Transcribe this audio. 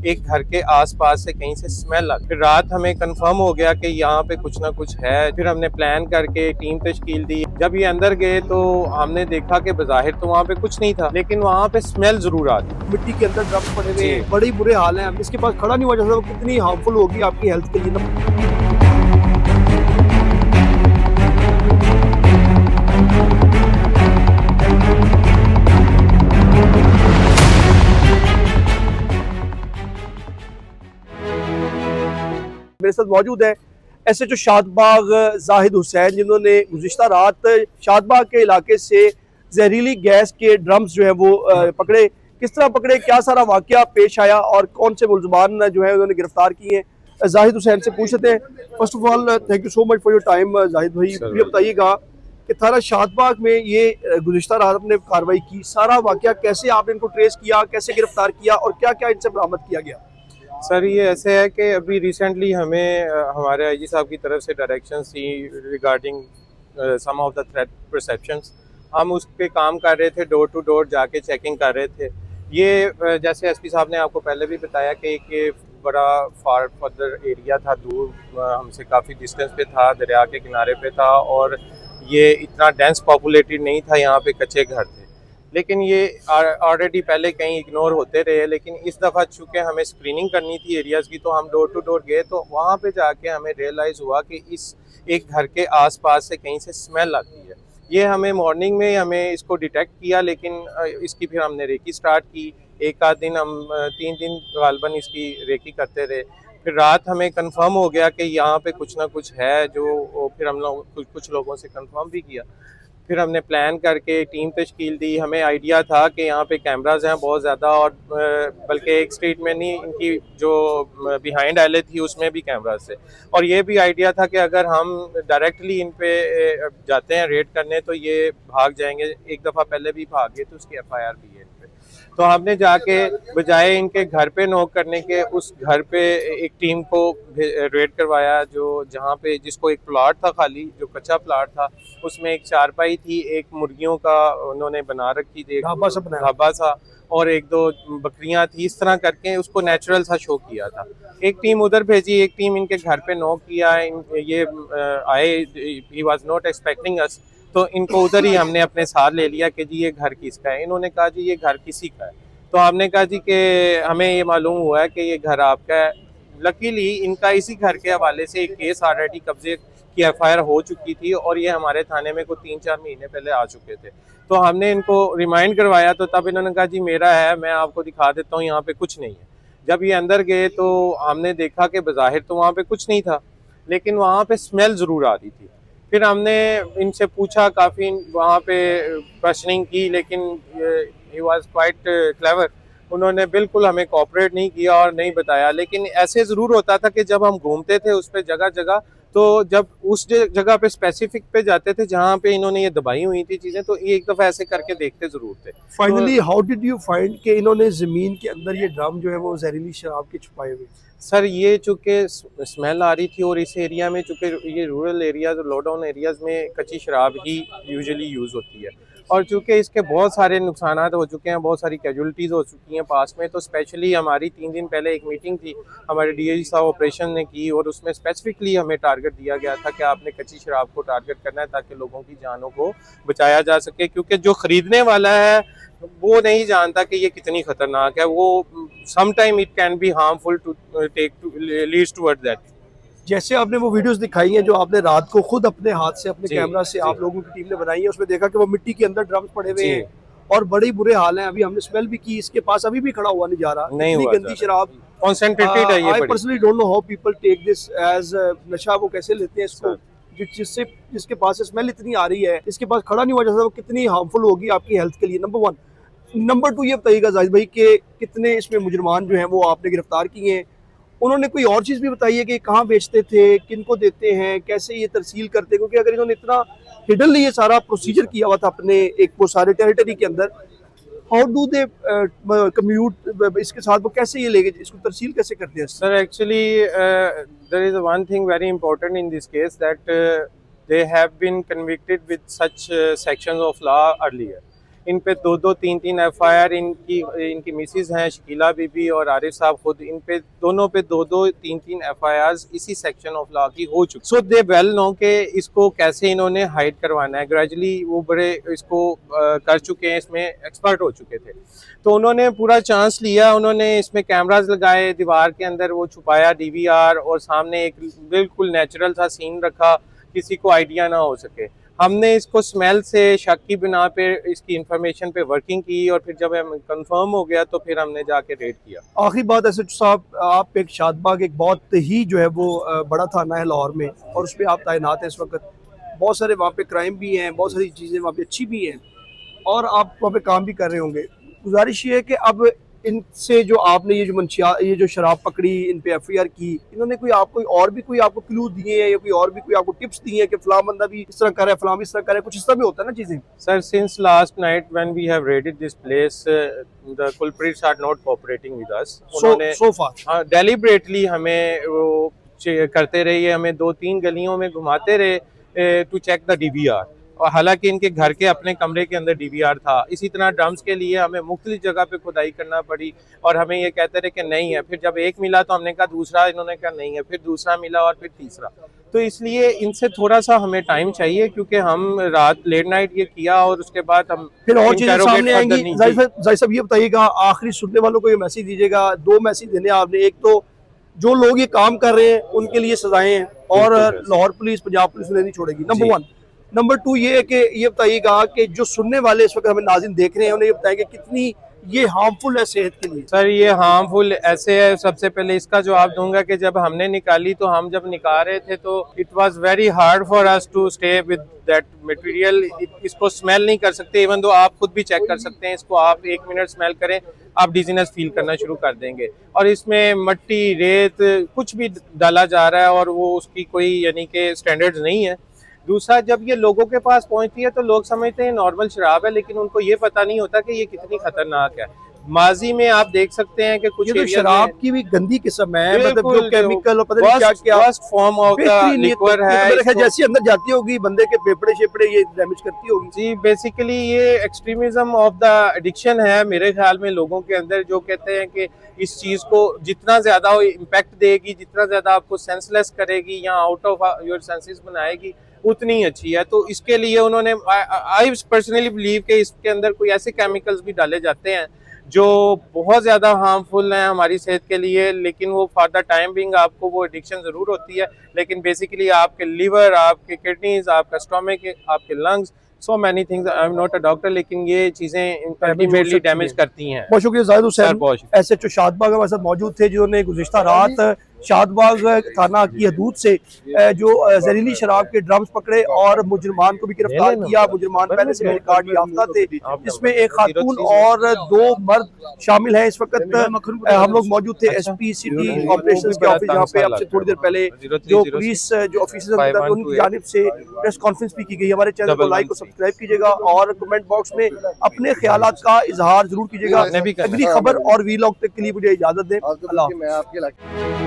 एक घर के आसपास से कहीं से स्मेल आती। फिर रात हमें कंफर्म हो गया कि यहाँ पे कुछ ना कुछ है। फिर हमने प्लान करके टीम तश्कील दी। जब ये अंदर गए तो हमने देखा कि बज़ाहिर तो वहाँ पे कुछ नहीं था, लेकिन वहाँ पे स्मेल जरूर आती। मिट्टी के अंदर ड्रम्स पड़े हुए जी। हैं, बड़े ही बुरे हाल हैं। इसके पास खड़ा नहीं हुआ जा सकता, वो कितनी हार्मफुल होगी आपकी हेल्थ के लिए। मेरे साथ मौजूद है एसएचओ शादबाग जाहिद हुसैन, जिन्होंने गुज़िश्ता रात शादबाग के इलाके से जहरीली गैस के ड्रम्स जो है वो पकड़े। किस तरह पकड़े, क्या सारा वाकया पेश आया और कौन से मुलजमान जो है उन्होंने गिरफ्तार किए हैं, जाहिद हुसैन से पूछते हैं। First of all thank you so much for your time Zahid भाई। ये बताइएगा कि थाना शादबाग में ये गुज़िश्ता रात आपने कार्रवाई की, सारा वाकया कैसे आपने इनको ट्रेस किया, कैसे गिरफ्तार किया और क्या क्या इनसे बरामद किया गया? सर ये ऐसे है कि अभी रिसेंटली हमें हमारे आईजी साहब की तरफ से डायरेक्शंस थी regarding some of the threat perceptions. हम उस पे काम कर रहे थे, डोर टू डोर जाके चेकिंग कर रहे थे। ये जैसे एसपी साहब ने आपको पहले भी बताया कि एक बड़ा फार फर्दर एरिया था, दूर हमसे काफ़ी डिस्टेंस पे था, दरिया के किनारे पे था और ये इतना डेंस पॉपुलेटेड नहीं था, यहाँ पे कच्चे घर थे। लेकिन ये ऑलरेडी पहले कहीं इग्नोर होते रहे, लेकिन इस दफ़ा चूँकि हमें स्क्रीनिंग करनी थी एरियाज़ की, तो हम डोर टू डोर गए तो वहाँ पे जाके हमें रियलाइज़ हुआ कि इस एक घर के आसपास से कहीं से स्मेल आती है। ये हमें मॉर्निंग में हमें इसको डिटेक्ट किया, लेकिन इसकी फिर हमने रेकी स्टार्ट की। एक आध दिन हम 3 दिन गालबन इसकी रेकी करते रहे। फिर रात हमें कंफर्म हो गया कि यहाँ पे कुछ ना कुछ है, जो फिर हम लोग कुछ लोगों से कंफर्म भी किया। फिर हमने प्लान करके टीम तश्कील दी। हमें आइडिया था कि यहाँ पे कैमराज हैं बहुत ज़्यादा, और बल्कि एक स्ट्रीट में नहीं, इनकी जो बिहाइंड एले थी उसमें भी कैमराज थे। और ये भी आइडिया था कि अगर हम डायरेक्टली इन पे जाते हैं रेड करने तो ये भाग जाएंगे। एक दफ़ा पहले भी भागे तो उसकी FIR भी है इन पे। तो हमने जाके बजाय इनके घर पे नॉक करने के, उस घर पे एक टीम को रेड करवाया, जो जहाँ पे जिसको एक प्लाट था खाली, जो कच्चा प्लाट था, उसमें एक चारपाई थी, एक मुर्गियों का उन्होंने बना रखी थी, ढाबा सा, और एक दो बकरियां थी। इस तरह करके उसको नेचुरल सा शो किया था। एक टीम उधर भेजी, एक टीम इनके घर पे नॉक किया। ये आए, ही वाज नॉट एक्सपेक्टिंग अस, तो इनको उधर ही हमने अपने साथ ले लिया कि जी ये घर किसका है। इन्होंने कहा जी ये घर किसी का है। तो हमने कहा जी कि हमें ये मालूम हुआ है कि ये घर आपका है। लकीली इनका इसी घर के हवाले से एक केस ऑलरेडी कब्जे की FIR हो चुकी थी, और ये हमारे थाने में को 3-4 महीने पहले आ चुके थे। तो हमने इनको रिमाइंड करवाया, तो तब इन्होंने कहा जी मेरा है, मैं आपको दिखा देता हूँ, यहाँ पे कुछ नहीं है। जब ये अंदर गए तो हमने देखा कि बज़ाहिर तो वहाँ पे कुछ नहीं था, लेकिन वहाँ पे स्मेल ज़रूर आ रही थी। फिर हमने इनसे पूछा, काफ़ी वहाँ पे क्वेश्चनिंग की, लेकिन ही वाज क्वाइट क्लेवर। उन्होंने बिल्कुल हमें कोऑपरेट नहीं किया और नहीं बताया। लेकिन ऐसे ज़रूर होता था कि जब हम घूमते थे उस पर जगह जगह, तो जब उस जगह पे स्पेसिफिक पे जाते थे जहाँ पे इन्होंने ये दबाई हुई थी चीज़ें, तो एक दफ़ा ऐसे करके देखते ज़रूर थे। Finally how did you find कि इन्होंने जमीन के अंदर ये ड्रम जो है वो जहरीली शराब के छुपाए हुए? सर ये चूँकि स्मेल आ रही थी, और इस एरिया में चूँकि ये रूरल एरियाज़ और लो डाउन एरियाज़ में कच्ची शराब ही यूजुअली यूज़ होती है, और चूँकि इसके बहुत सारे नुकसानात हो चुके हैं, बहुत सारी कैजुअलिटीज़ हो चुकी हैं पास में, तो स्पेशली हमारी 3 दिन पहले एक मीटिंग थी हमारे DIG साहब ऑपरेशन ने की, और उसमें स्पेसिफिकली हमें टारगेट दिया गया था कि आपने कच्ची शराब को टारगेट करना है ताकि लोगों की जानों को बचाया जा सके। क्योंकि जो ख़रीदने वाला है वो नहीं जानता कि ये कितनी खतरनाक है। वो some time it can be harmful to take to leads toward that. जैसे आपने वो वीडियोस दिखाई हैं जो आपने रात को खुद अपने हाथ से अपने कैमरा से आप लोगों की टीम ने बनाई है, उसमें देखा कि वो मिट्टी के अंदर ड्रम्स पड़े हुए हैं और बड़े बुरे हाल हैं। अभी हमने स्मेल भी की, इसके पास अभी भी खड़ा हुआ नहीं जा रहा, इतनी गंदी शराब, कॉन्सेंट्रेटेड है ये। I personally don't know how people take this as नशा। वो कैसे लेते हैं इसको, जिसके पास स्मेल इतनी आ रही है, इसके पास खड़ा नहीं हुआ जा सकता, वो कितनी हार्मफुल होगी आपकी हेल्थ के लिए, नंबर 1। नंबर 2 ये बताइएगा जाहिद भाई कि कितने इसमें मुजरमान जो हैं वो आपने गिरफ्तार किए हैं? उन्होंने कोई और चीज़ भी बताई है कि कहाँ बेचते थे, किनको देते हैं, कैसे ये तरसील करते हैं? क्योंकि अगर इन्होंने इतना हिडनली ये सारा प्रोसीजर किया हुआ था अपने एक वो सारे टेरिटरी के अंदर, हाउ डू दे कम्यूट इसके साथ, वो कैसे ये लेके इसको तरसील कैसे करते हैं? Sir actually there is one thing very important in this case, that they have been convicted with such sections of law earlier. इन पे 2-2 3-3 FIR इनकी मिसेज हैं शकीला बीबी और आरिफ साहब खुद, इन पे दोनों पे 2-2 3-3 FIRs इसी सेक्शन ऑफ लॉ की हो चुकी। सो दे वेल नो के इसको कैसे इन्होंने हाइड करवाना है। ग्रेजुअली वो बड़े इसको कर चुके हैं, इसमें एक्सपर्ट हो चुके थे। तो उन्होंने पूरा चांस लिया, उन्होंने इसमें कैमराज लगाए, दीवार के अंदर वो छुपाया DVR, और सामने एक बिल्कुल नेचुरल सा सीन रखा, किसी को आइडिया ना हो सके। हमने इसको स्मेल से शक की बिना पे इसकी इंफॉर्मेशन पे वर्किंग की, और फिर जब हम कंफर्म हो गया तो फिर हमने जाके रेड किया। आखिरी बात SHO साहब, आप एक शादबाग एक बहुत ही जो है वो बड़ा थाना है लाहौर में, और उस पर आप तैनात हैं इस वक्त। बहुत सारे वहाँ पे क्राइम भी हैं, बहुत सारी चीज़ें वहाँ पे अच्छी भी हैं, और आप वहाँ पे काम भी कर रहे होंगे। गुजारिश ये है कि अब इनसे जो आपने ये जो शराब पकड़ी, इन पे FIR की, इन्होंने कोई आपको क्लू दिए हैं, या कोई आपको टिप्स दिए हैं कि फलां बंदा भी इस तरह कर रहा है, फलां भी इस तरह कर रहा है, कुछ इस तरह भी होता है ना चीजें? Sir, since last night when we have raided this place, the culprits are not cooperating with us. उन्होंने so far डेलिबरेटली हमें वो करते रहे, हमें 2-3 गलियों में घुमाते रहे टू चेक द DVR, और हालांकि इनके घर के अपने कमरे के अंदर DVR था। इसी तरह ड्रम्स के लिए हमें मुख्तलिफ जगह पे खुदाई करना पड़ी, और हमें ये कहते रहे कि नहीं है। फिर जब एक मिला तो हमने कहा दूसरा, इन्होंने कहा नहीं है, फिर दूसरा मिला और फिर तीसरा। तो इसलिए इनसे थोड़ा सा हमें टाइम चाहिए, क्योंकि हम रात लेट नाइट ये किया, और उसके बाद हम फिर और चीजें सामने आएंगी। जाहिर साहब ये बताइएगा, आखिरी सुनने वालों को ये मैसेज दीजिएगा, 2 मैसेज देने आपने। एक तो जो लोग ये काम कर रहे हैं उनके लिए सजाएं हैं, और लाहौर पुलिस, पंजाब पुलिस उन्हें नहीं छोड़ेगी, नंबर 1। नंबर 2 ये है कि ये बताइएगा कि जो सुनने वाले इस वक्त हमें नाज़रीन देख रहे हैं, उन्हें ये बताएं कि कितनी ये हार्मफुल है सेहत के लिए। सर, ये हार्मफुल ऐसे है, सबसे पहले इसका जवाब दूंगा कि जब हमने निकाली, तो हम जब निकाल रहे थे तो it was very hard for us to stay with that material. इसको स्मेल नहीं कर सकते, इवन दो आप खुद भी चेक कर सकते हैं। इसको आप 1 मिनट स्मेल करें, आप डिजीनेस फील करना शुरू कर देंगे। और इसमें मट्टी, रेत, कुछ भी डाला जा रहा है, और वो उसकी कोई यानी कि स्टैंडर्ड्स नहीं है। दूसरा, जब ये लोगों के पास पहुंचती है तो लोग समझते हैं नॉर्मल शराब है, लेकिन उनको ये पता नहीं होता कि ये कितनी खतरनाक है। माजी में आप देख सकते हैं कि कुछ तो शराब की भी गंदी किस्म है, मतलब जो केमिकल और पता नहीं क्या फॉर्म ऑफ द लिक्विड है, जैसे अंदर जाती होगी बंदे के फेफड़े शेफड़े ये डैमेज करती होगी। जी, बेसिकली ये एक्सट्रीमिज्म ऑफ द एडिक्शन है मेरे ख्याल में लोगों के अंदर, जो कहते हैं कि इस चीज को जितना ज्यादा इम्पैक्ट देगी, जितना ज्यादा आपको सेंसलेस करेगी या आउट ऑफ योर सेंसेस बनाएगी, उतनी अच्छी है। तो इसके लिए उन्होंने, आई पर्सनली बिलीव कि इसके अंदर कोई ऐसे केमिकल्स भी डाले जाते हैं जो बहुत ज़्यादा हार्मफुल हैं हमारी सेहत के लिए, लेकिन वो फॉर द टाइम बिंग आपको वो एडिक्शन ज़रूर होती है, लेकिन बेसिकली आपके लिवर, आपके किडनीज, आपका स्टोमक, आपके lungs, so many things. I am not a doctor, लेकिन ये चीज़ें अल्टीमेटली डैमेज करती हैं। बहुत शुक्रिया जाहिद हुसैन, SHO शादबाग हमारे साथ मौजूद थे, जिन्होंने गुज़िश्ता रात शादबाग थाना की हदूद से जो जहरीली शराब के ड्रम्स पकड़े और मुजरमान को भी गिरफ्तार किया। मुजरमान पहले से मेरे कार्ड याफ्ता थे, जिसमें एक खातून और 2 मर्द शामिल हैं। इस वक्त हम लोग मौजूद थे SP सिटी ऑपरेशंस के ऑफिस, जहाँ पे आपसे थोड़ी देर पहले जो पुलिस जो ऑफिसर्स हैं उनकी जानिब से प्रेस कॉन्फ्रेंस भी की गई। हमारे चैनल को लाइक और सब्सक्राइब कीजिएगा, और कमेंट बॉक्स में अपने ख्यालात का इजहार जरूर कीजिएगा। अगली खबर और वीलॉग तक के लिए मुझे इजाजत दें। अल्लाह।